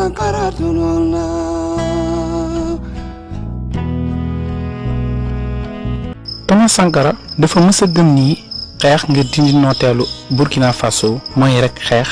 Sankara tunona. Thomas Sankara dafa mësa gëm ni xeex ngir dindi nooteelu Burkina Faso mooy rek xeex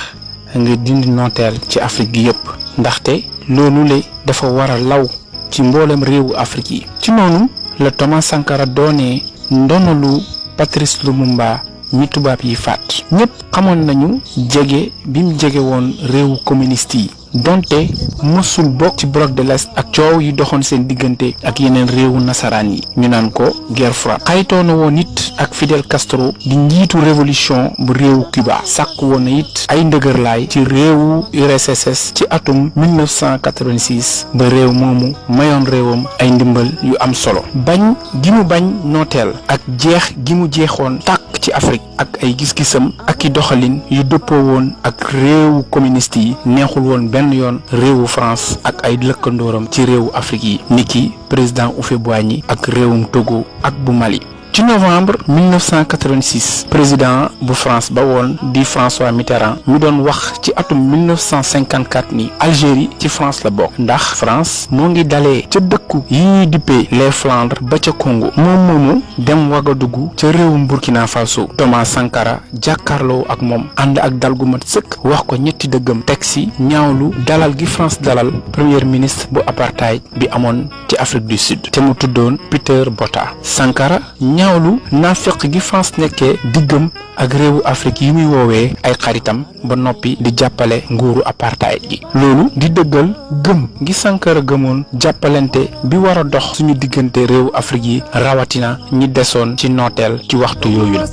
ngir dindi nooteel ci Afrique gi yépp ndaxte loolu le dafa wara law ci mboolem réewu Afrique yi ci noonu la Thomas Sankara doonee ndonalu Patrice Lumumba mi tubaab yi faat ñépp xamoon nañu jege bim jege woon réewu communiste yi donte mësul bokk ci bloc de l'Est ak coow yi doxoon seen diggante ak yeneen réewu nasaraan yi ñu naan ko guerre froide xaritoo na woon it ak Fidel Castro di njiitu révolution bu réewu Cuba sàkk woon na it ay ndëgërlaay ci réewu URSS ci atum 1986 ba réew moomu mayoon réewam ay ndimbal yu am solo bañ gi mu bañ nooteel ak jeex gi mu jeexoon tàkk ci Afrique ak ay gis-gisam ak i doxalin yu dëppoo woon ak réewu communiste yi neexul woon benn yoon réewu France ak ay lëkkandooram ci réewu Afrique yi niki président Houphouët-Boigny ak réewum Togo ak bu Mali. ci novembre 1986 président bu France ba woon di François Mitterrand mi doon wax ci atum 1954 ni Algérie ci France la bokk ndax France moo ngi dalee ca dëkku yi ñuy dippee les Flandres ba ca Congo moom moomu dem Ouagadougou ca réewum Burkina Faso. Thomas Sankara jàkkaarloo ak moom ànd ak dal gu mat sëkk wax ko ñetti dëggam teg si ñaawlu dalal gi France dalal premier ministre bu apartheid bi amoon ci Afrique du Sud te mu tuddoon Peter Botha. Sankara ñaawlu naafeq gi France nekkee diggam ak réewu Afrique yi muy woowee ay xaritam ba noppi di jàppale nguuru apartheid gi loolu di dëggal gëm gi Sankara gëmoon jàppalante bi war a dox suñu diggante réewu Afrique yi rawatina ñi desoon ci nooteel ci waxtu yooyu la.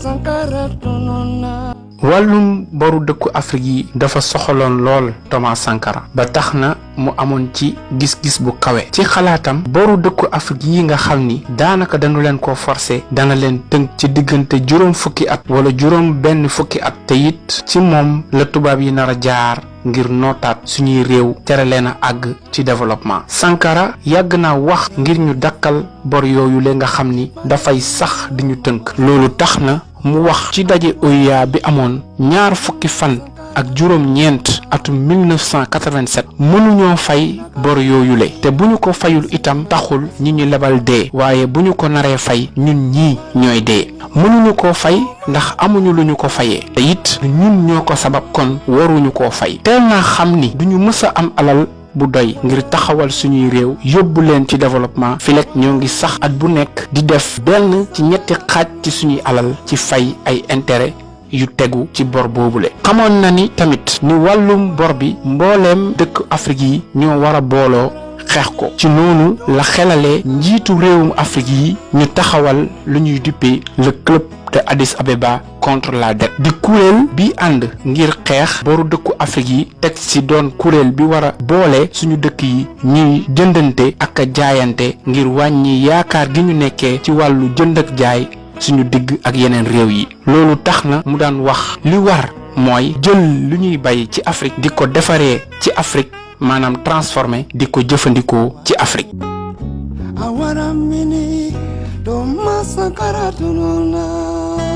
wàllum boru dëkku Afrique yi dafa soxaloon lool Thomas Sankara ba tax na mu amoon ci gis-gis bu kawe ci xalaatam boru dëkku Afrique yi nga xam ni daanaka dañu leen ko forcer dana leen tënk ci diggante juróom fukki at wala juróom benn fukki at te it ci moom la tubaab yi nar a jaar ngir nootaat suñuy réew tere leen a àgg ci développement. Sankara yàgg naa wax ngir ñu dakkal bor yooyu le nga xam ni dafay sax di ñu tënk loolu tax na mu wax ci daje OUA bi amoon ñaar fukki fan ak juróom ñeent atum 1987 mënuñoo fay bor yooyu le te bu ñu ko fayul itam taxul ñi ñu lebal dee waaye bu ñu ko naree fay ñun ñii ñooy dee mënuñu koo fay ndax amuñu lu ñu ko fayee te it ñun ñoo ko sabab kon waruñu koo fay teel naa xam ni duñu mës a am alal bu doy ngir taxawal suñuy réew yóbbu leen ci développement filek ñoo ngi sax at bu nekk di def benn ci ñetti xaaj ci suñuy alal ci fay ay intérêt yu tegu ci bor boobule. xamoon na ni tamit ni wàllum bor bi mbooleem dëkk Afrique yi ñoo war a booloo xeex ko ci noonu la xelalee njiitu réewum Afrique yi ñu taxawal lu ñuy duppee le club de Addis Abeba contre la dette di kuréel bi ànd ngir xeex boru dëkku Afrique yi teg ci doon kuréel bi war a boole suñu dëkk yi ñuy jëndante ak a jaayante ngir wàññi yaakaar gi ñu nekkee ci wàllu jënd ak jaay suñu digg ak yeneen réew yi loolu tax na mu daan wax li war mooy jël lu ñuy bay ci Afrique di ko defaree ci Afrique maanaam transformé di ko jëfandikoo ci Afrique. Thomas Sankara tunona.